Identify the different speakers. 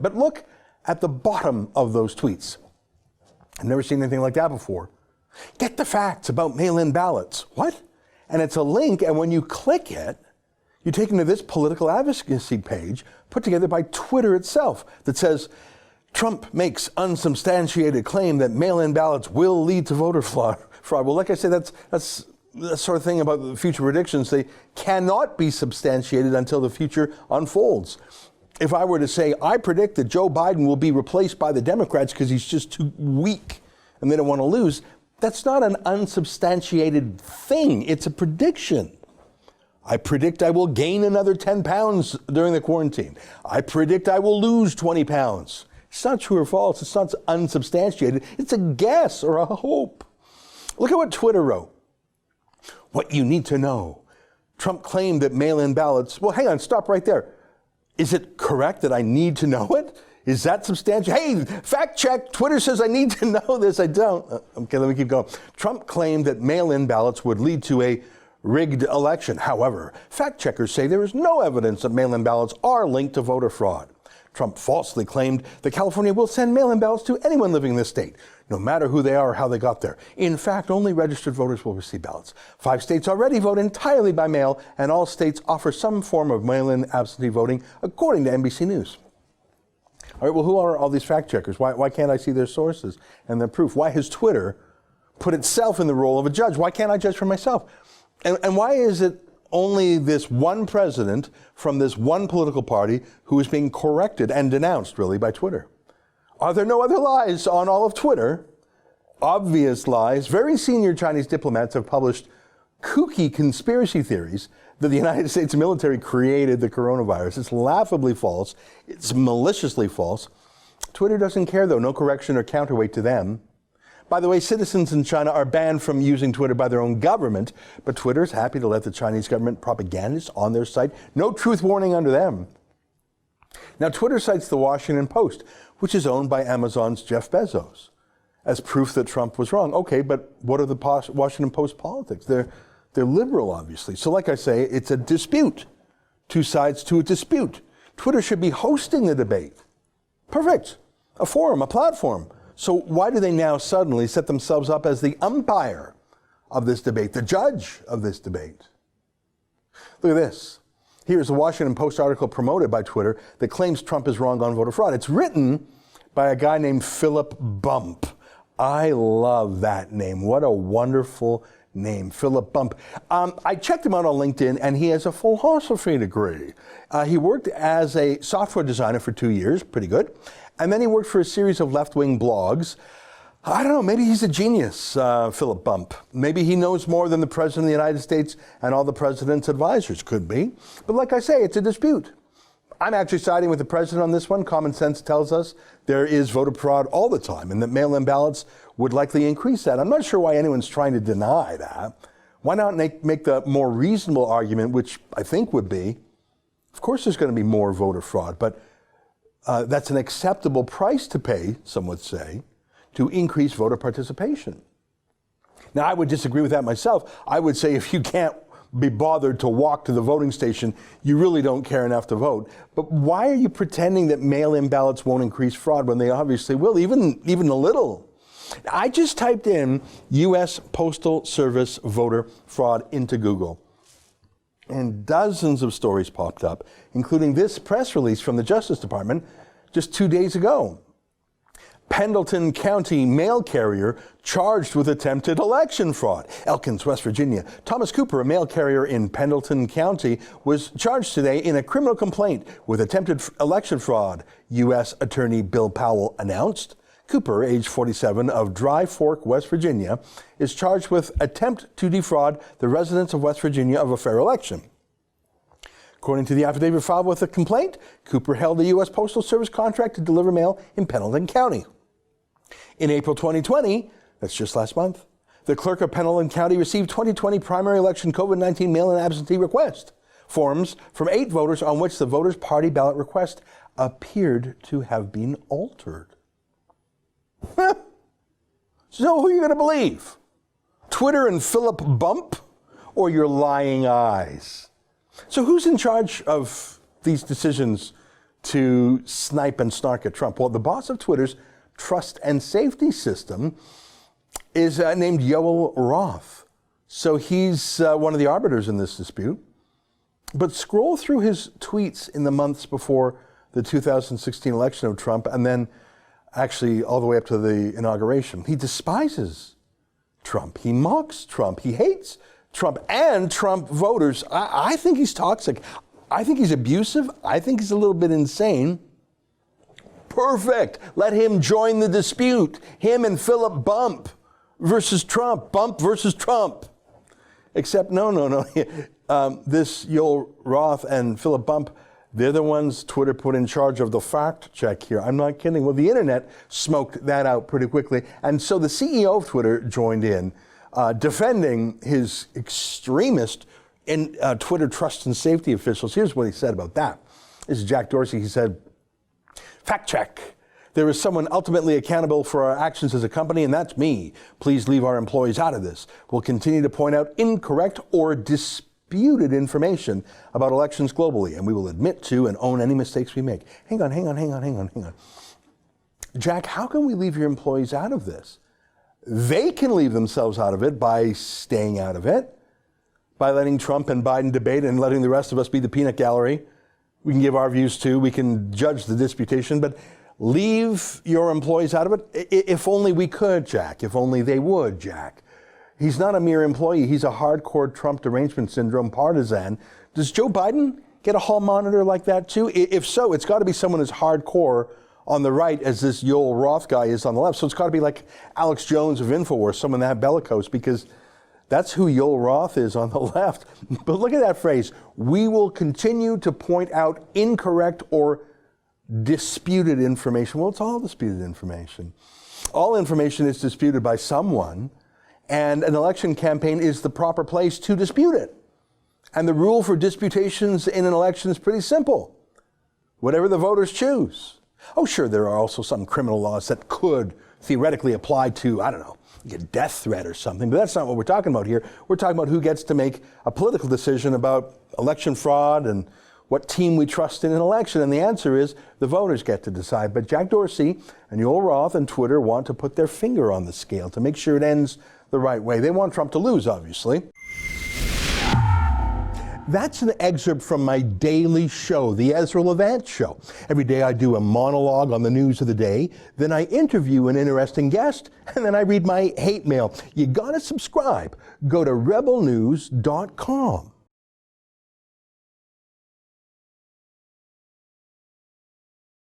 Speaker 1: But look at the bottom of those tweets. I've never seen anything like that before. Get the facts about mail-in ballots. What? And it's a link, and when you click it, you're taken to this political advocacy page put together by Twitter itself that says, Trump makes unsubstantiated claim that mail-in ballots will lead to voter fraud. Well, like I said, that's the sort of thing about the future predictions. They cannot be substantiated until the future unfolds. If I were to say, I predict that Joe Biden will be replaced by the Democrats because he's just too weak and they don't want to lose, that's not an unsubstantiated thing. It's a prediction. I predict I will gain another 10 pounds during the quarantine. I predict I will lose 20 pounds. It's not true or false. It's not unsubstantiated. It's a guess or a hope. Look at what Twitter wrote. What you need to know. Trump claimed that mail-in ballots, well, hang on, stop right there. Is it correct that I need to know it? Is that substantial? Hey, fact check. Twitter says I need to know this. I don't. Okay, let me keep going. Trump claimed that mail-in ballots would lead to a rigged election. However, fact checkers say there is no evidence that mail-in ballots are linked to voter fraud. Trump falsely claimed that California will send mail-in ballots to anyone living in this state, no matter who they are or how they got there. In fact, only registered voters will receive ballots. 5 states already vote entirely by mail, and all states offer some form of mail-in absentee voting, according to NBC News. All right, well, who are all these fact checkers? Why can't I see their sources and their proof? Why has Twitter put itself in the role of a judge? Why can't I judge for myself? And why is it only this one president from this one political party who is being corrected and denounced, really, by Twitter? Are there no other lies on all of Twitter? Obvious lies. Very senior Chinese diplomats have published kooky conspiracy theories that the United States military created the coronavirus. It's laughably false. It's maliciously false. Twitter doesn't care, though. No correction or counterweight to them. By the way, citizens in China are banned from using Twitter by their own government, but Twitter is happy to let the Chinese government propagandists on their site. No truth warning under them. Now, Twitter cites the Washington Post, which is owned by Amazon's Jeff Bezos, as proof that Trump was wrong. Okay, but what are the Washington Post politics? They're liberal, obviously. So like I say, it's a dispute. Two sides to a dispute. Twitter should be hosting the debate. Perfect. A forum, a platform. So why do they now suddenly set themselves up as the umpire of this debate, the judge of this debate? Look at this. Here's a Washington Post article promoted by Twitter that claims Trump is wrong on voter fraud. It's written by a guy named Philip Bump. I love that name. What a wonderful name, Philip Bump. I checked him out on LinkedIn, and he has a philosophy degree. He worked as a software designer for 2 years, pretty good. And then he worked for a series of left-wing blogs. I don't know, maybe he's a genius, Philip Bump. Maybe he knows more than the President of the United States and all the President's advisors. Could be. But like I say, it's a dispute. I'm actually siding with the President on this one. Common sense tells us there is voter fraud all the time, and that mail-in ballots would likely increase that. I'm not sure why anyone's trying to deny that. Why not make the more reasonable argument, which I think would be, of course there's going to be more voter fraud, but that's an acceptable price to pay, some would say, to increase voter participation. Now, I would disagree with that myself. I would say if you can't be bothered to walk to the voting station, you really don't care enough to vote. But why are you pretending that mail-in ballots won't increase fraud when they obviously will, even a little? I just typed in U.S. Postal Service voter fraud into Google, and dozens of stories popped up, including this press release from the Justice Department just 2 days ago. Pendleton County mail carrier charged with attempted election fraud. Elkins, West Virginia. Thomas Cooper, a mail carrier in Pendleton County, was charged today in a criminal complaint with attempted election fraud, U.S. Attorney Bill Powell announced. Cooper, age 47, of Dry Fork, West Virginia, is charged with attempt to defraud the residents of West Virginia of a fair election. According to the affidavit filed with the complaint, Cooper held a U.S. Postal Service contract to deliver mail in Pendleton County. In April 2020, that's just last month, the clerk of Pendleton County received 2020 primary election COVID-19 mail-in absentee request forms from 8 voters on which the voters' party ballot request appeared to have been altered. So who are you going to believe? Twitter and Philip Bump, or your lying eyes? So who's in charge of these decisions to snipe and snark at Trump. Well, the boss of Twitter's trust and safety system is named Yoel Roth. So he's one of the arbiters in this dispute. But scroll through his tweets in the months before the 2016 election of Trump, and then actually all the way up to the inauguration. He despises Trump. He mocks Trump. He hates Trump and Trump voters. I think he's toxic. I think he's abusive. I think he's a little bit insane. Perfect. Let him join the dispute. Him and Philip Bump versus Trump. Bump versus Trump. Except, no. This Yoel Roth and Philip Bump, they're the ones Twitter put in charge of the fact check here. I'm not kidding. Well, the internet smoked that out pretty quickly. And so the CEO of Twitter joined in, defending his extremist Twitter trust and safety officials. Here's what he said about that. This is Jack Dorsey. He said, fact check. There is someone ultimately accountable for our actions as a company, and that's me. Please leave our employees out of this. We'll continue to point out incorrect or disputed information about elections globally, and we will admit to and own any mistakes we make. Hang on. Jack, how can we leave your employees out of this? They can leave themselves out of it by staying out of it, by letting Trump and Biden debate and letting the rest of us be the peanut gallery. We can give our views too. We can judge the disputation, but leave your employees out of it? If only we could, Jack. If only they would, Jack. He's not a mere employee. He's a hardcore Trump derangement syndrome partisan. Does Joe Biden get a hall monitor like that too? If so, it's got to be someone as hardcore on the right as this Yoel Roth guy is on the left. So it's got to be like Alex Jones of InfoWars, someone that bellicose, because that's who Yoel Roth is on the left. But look at that phrase. We will continue to point out incorrect or disputed information. Well, it's all disputed information. All information is disputed by someone, and an election campaign is the proper place to dispute it. And the rule for disputations in an election is pretty simple. Whatever the voters choose. Oh, sure, there are also some criminal laws that could theoretically apply to, I don't know, a death threat or something, but that's not what we're talking about here. We're talking about who gets to make a political decision about election fraud and what team we trust in an election, and the answer is the voters get to decide. But Jack Dorsey and Yoel Roth and Twitter want to put their finger on the scale to make sure it ends the right way. They want Trump to lose, obviously. That's an excerpt from my daily show, the Ezra Levant Show. Every day I do a monologue on the news of the day, then I interview an interesting guest, and then I read my hate mail. You gotta subscribe. Go to rebelnews.com.